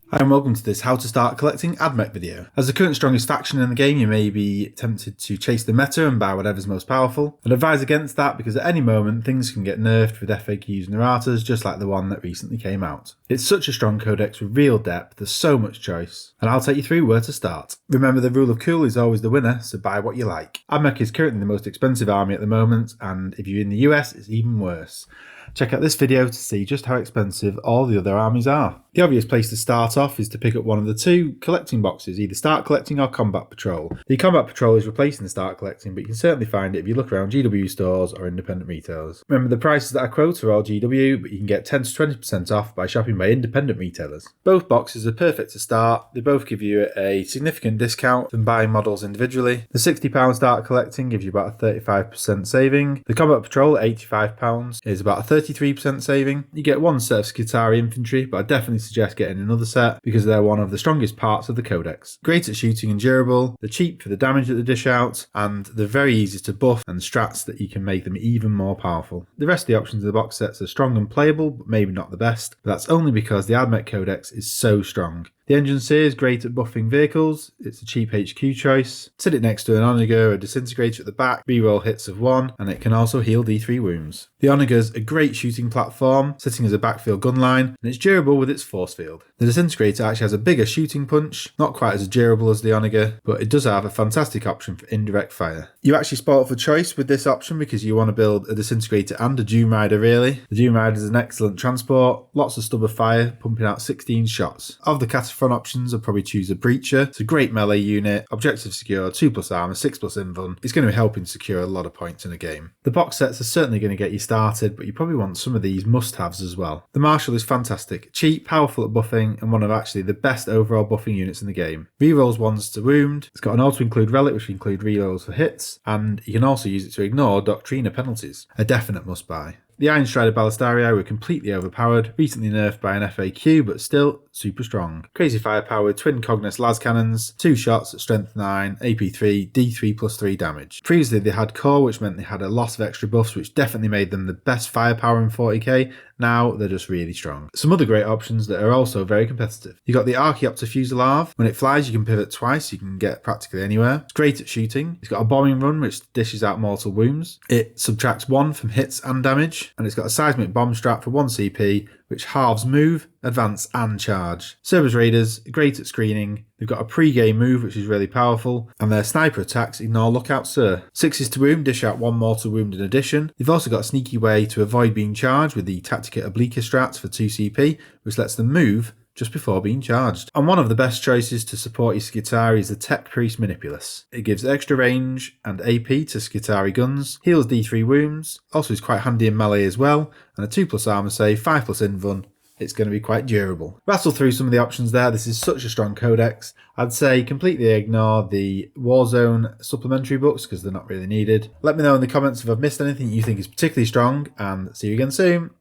Hi and welcome to this how to start collecting Ad Mech video. As the current strongest faction in the game, you may be tempted to chase the meta and buy whatever's most powerful. I'd advise against that because at any moment things can get nerfed with FAQs and erratas, just like the one that recently came out. It's such a strong codex with real depth, there's so much choice, and I'll take you through where to start. Remember, the rule of cool is always the winner, so buy what you like. Ad Mech is currently the most expensive army at the moment, and if you're in the US, it's even worse. Check out this video to see just how expensive all the other armies are. The obvious place to start off is to pick up one of the two collecting boxes, either Start Collecting or Combat Patrol. The Combat Patrol is replacing the Start Collecting, but you can certainly find it if you look around GW stores or independent retailers. Remember, the prices that I quote are all GW, but you can get 10 to 20% off by shopping by independent retailers. Both boxes are perfect to start. They both give you a significant discount than buying models individually. The £60 Start Collecting gives you about a 35% saving. The Combat Patrol at £85 is about a 33% saving. You get one set of Skitarii infantry, but I definitely suggest getting another set because they're one of the strongest parts of the codex. Great at shooting and durable, they're cheap for the damage that they dish out, and they're very easy to buff and strats that you can make them even more powerful. The rest of the options in the box sets are strong and playable, but maybe not the best, but that's only because the Ad Mech codex is so strong. The engine seer is great at buffing vehicles, it's a cheap HQ choice. Sit it next to an Onager or Disintegrator at the back, reroll hits of 1, and it can also heal D3 wounds. The Onager's a great shooting platform, sitting as a backfield gun line, and it's durable with its force field. The Disintegrator actually has a bigger shooting punch, not quite as durable as the Onager, but it does have a fantastic option for indirect fire. You're actually spoiled for choice with this option because you want to build a Disintegrator and a Doom Rider really. The Doom Rider is an excellent transport, lots of stub of fire, pumping out 16 shots. Of the front options, I'll probably choose a Breacher. It's a great melee unit, objective secure, 2+ armor, 6+ invuln. It's going to be helping secure a lot of points in a game. The box sets are certainly going to get you started, but you probably want some of these must-haves as well. The Marshal is fantastic, cheap, powerful at buffing, and one of actually the best overall buffing units in the game. Rerolls 1s to wound, it's got an auto-include relic which will include rerolls for hits, and you can also use it to ignore Doctrina penalties. A definite must-buy. The Iron Strider Ballistarii were completely overpowered, recently nerfed by an FAQ, but still super strong. Crazy firepower with twin Cognos las cannons, 2 shots at strength 9, AP 3, D3+3 damage. Previously they had core, which meant they had a lot of extra buffs, which definitely made them the best firepower in 40k. Now they're just really strong. Some other great options that are also very competitive. You've got the Archaeopter Fusilier. When it flies, you can pivot twice, you can get practically anywhere. It's great at shooting. It's got a bombing run, which dishes out mortal wounds. It subtracts 1 from hits and damage, and it's got a seismic bomb strap for 1 CP, which halves move, advance and charge. Cerberus Raiders, great at screening. They've got a pre-game move which is really powerful, and their sniper attacks ignore Lookout Sir. 6s to wound, dish out 1 mortal wound in addition. They've also got a sneaky way to avoid being charged with the Tactica Obliqua strats for 2 CP, which lets them move just before being charged. And one of the best choices to support your Skitarii is the Tech Priest Manipulus. It gives extra range and AP to Skitarii guns, heals D3 wounds, also is quite handy in melee as well, and a 2+ armor save, 5+ invuln. It's going to be quite durable. Rattle through some of the options there. This is such a strong codex. I'd say completely ignore the Warzone supplementary books because they're not really needed. Let me know in the comments if I've missed anything you think is particularly strong, and see you again soon.